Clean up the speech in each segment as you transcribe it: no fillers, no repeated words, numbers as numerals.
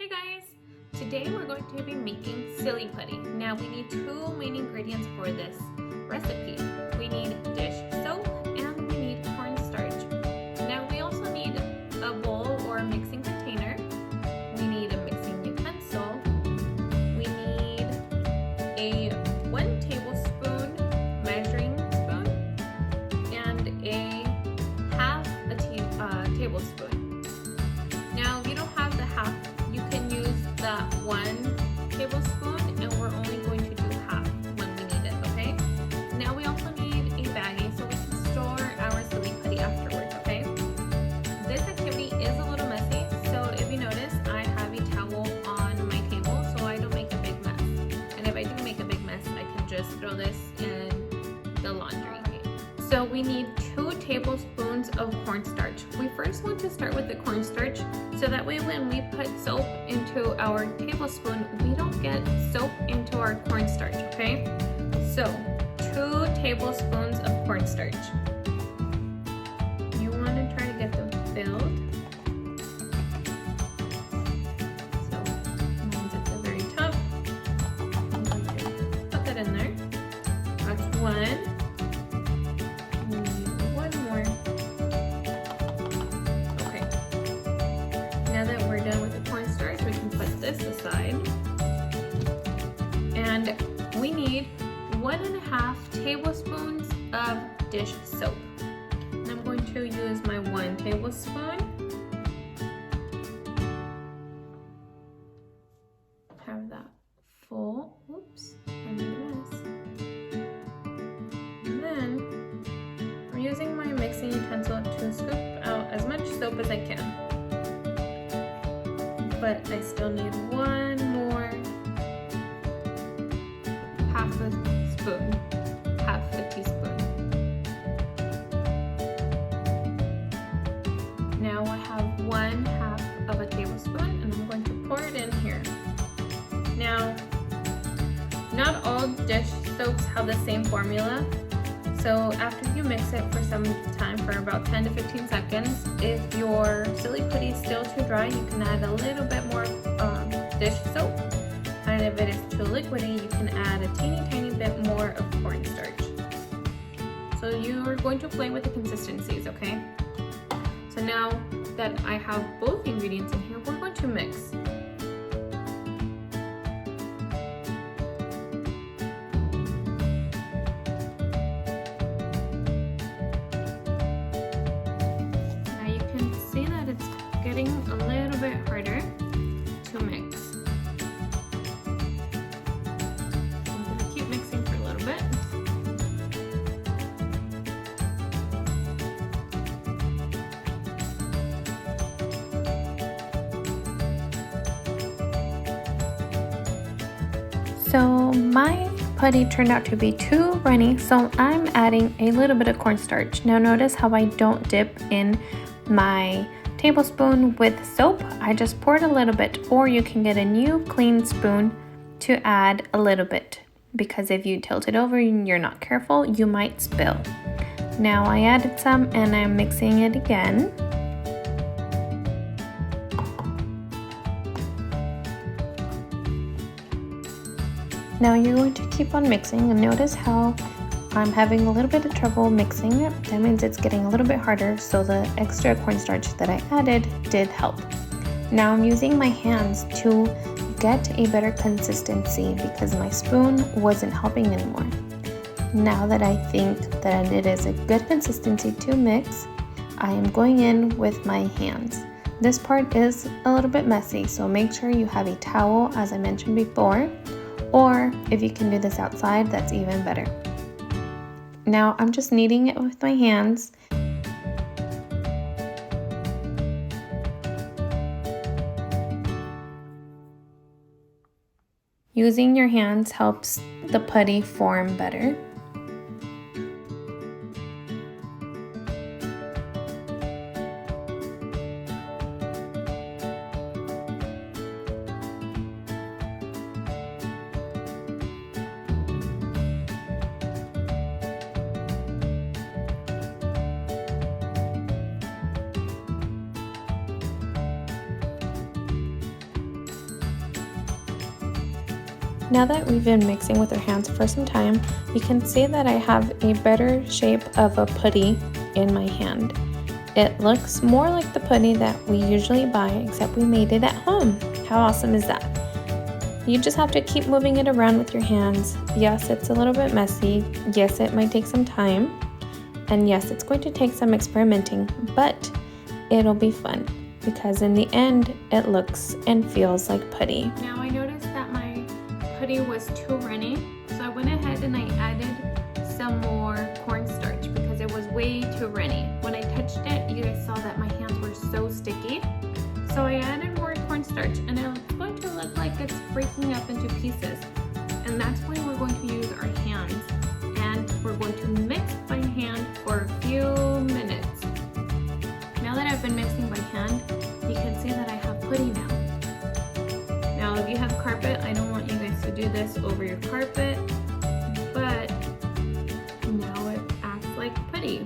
Hey guys! Today we're going to be making Silly Putty. Now we need two main ingredients for this recipe. We need dish soap and we need cornstarch. Now we also need a bowl or a mixing container. We need a mixing utensil. We need a 1 tablespoon measuring spoon and a half a tablespoon. Now if you don't have the half, you can use that 1 tablespoon, and we're only going to do half when we need it, okay? Now we also need a baggie so we can store our Silly Putty afterwards, okay? This activity is a little messy, so if you notice, I have a towel on my table so I don't make a big mess. And if I do make a big mess, I can just throw this in the laundry. So we need 2 tablespoons of cornstarch. We first want to start with the cornstarch so that way when we put soap into our tablespoon, we don't get soap into our cornstarch, okay? So 2 tablespoons of cornstarch. You want to try to get them filled. So mine's at the very top. I'm going to put that in there. That's 1. Now that we're done with the cornstarch, we can put this aside. And we need 1.5 tablespoons of dish soap. And I'm going to use my 1 tablespoon. Have that full. Oops, I made a mess. And then I'm using my mixing utensil to scoop out as much soap as I can. But I still need 1 more half a teaspoon. Now I have 1/2 of a tablespoon and I'm going to pour it in here. Now, not all dish soaps have the same formula. So after you mix it for some time, for about 10 to 15 seconds, if your Silly Putty is still too dry, you can add a little bit more dish soap. And if it is too liquidy, you can add a tiny bit more of cornstarch. So you're going to play with the consistencies, okay? So now that I have both ingredients in here, we're going to mix. Getting a little bit harder to mix. I'm going to keep mixing for a little bit. So my putty turned out to be too runny, so I'm adding a little bit of cornstarch. Now notice how I don't dip in my tablespoon with soap. I just poured a little bit, or you can get a new clean spoon to add a little bit, because if you tilt it over and you're not careful, you might spill. Now I added some and I'm mixing it again. Now you're going to keep on mixing, and notice how I'm having a little bit of trouble mixing it. That means it's getting a little bit harder, so the extra cornstarch that I added did help. Now I'm using my hands to get a better consistency because my spoon wasn't helping anymore. Now that I think that it is a good consistency to mix, I am going in with my hands. This part is a little bit messy, so make sure you have a towel, as I mentioned before, or if you can do this outside, that's even better. Now I'm just kneading it with my hands. Using your hands helps the putty form better. Now that we've been mixing with our hands for some time, you can see that I have a better shape of a putty in my hand. It looks more like the putty that we usually buy, except we made it at home. How awesome is that? You just have to keep moving it around with your hands. Yes, it's a little bit messy. Yes, it might take some time. And yes, it's going to take some experimenting, but it'll be fun because in the end, it looks and feels like putty. Now I noticed that my putty was too runny, so I went ahead and I added some more cornstarch because it was way too runny. When I touched it, you guys saw that my hands were so sticky. So I added more cornstarch and it's going to look like it's breaking up into pieces. And that's why we're going to use our hands. And we're going to mix by hand for a few minutes. Now that I've been mixing by hand, you can see that I have putty now. Now if you have carpet, I don't want you guys to do this over your carpet, but now it acts like putty.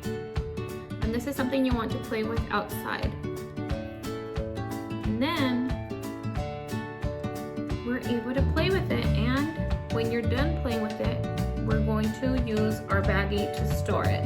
And this is something you want to play with outside. And then we're able to play with it, and when you're done playing with it, we're going to use our baggie to store it.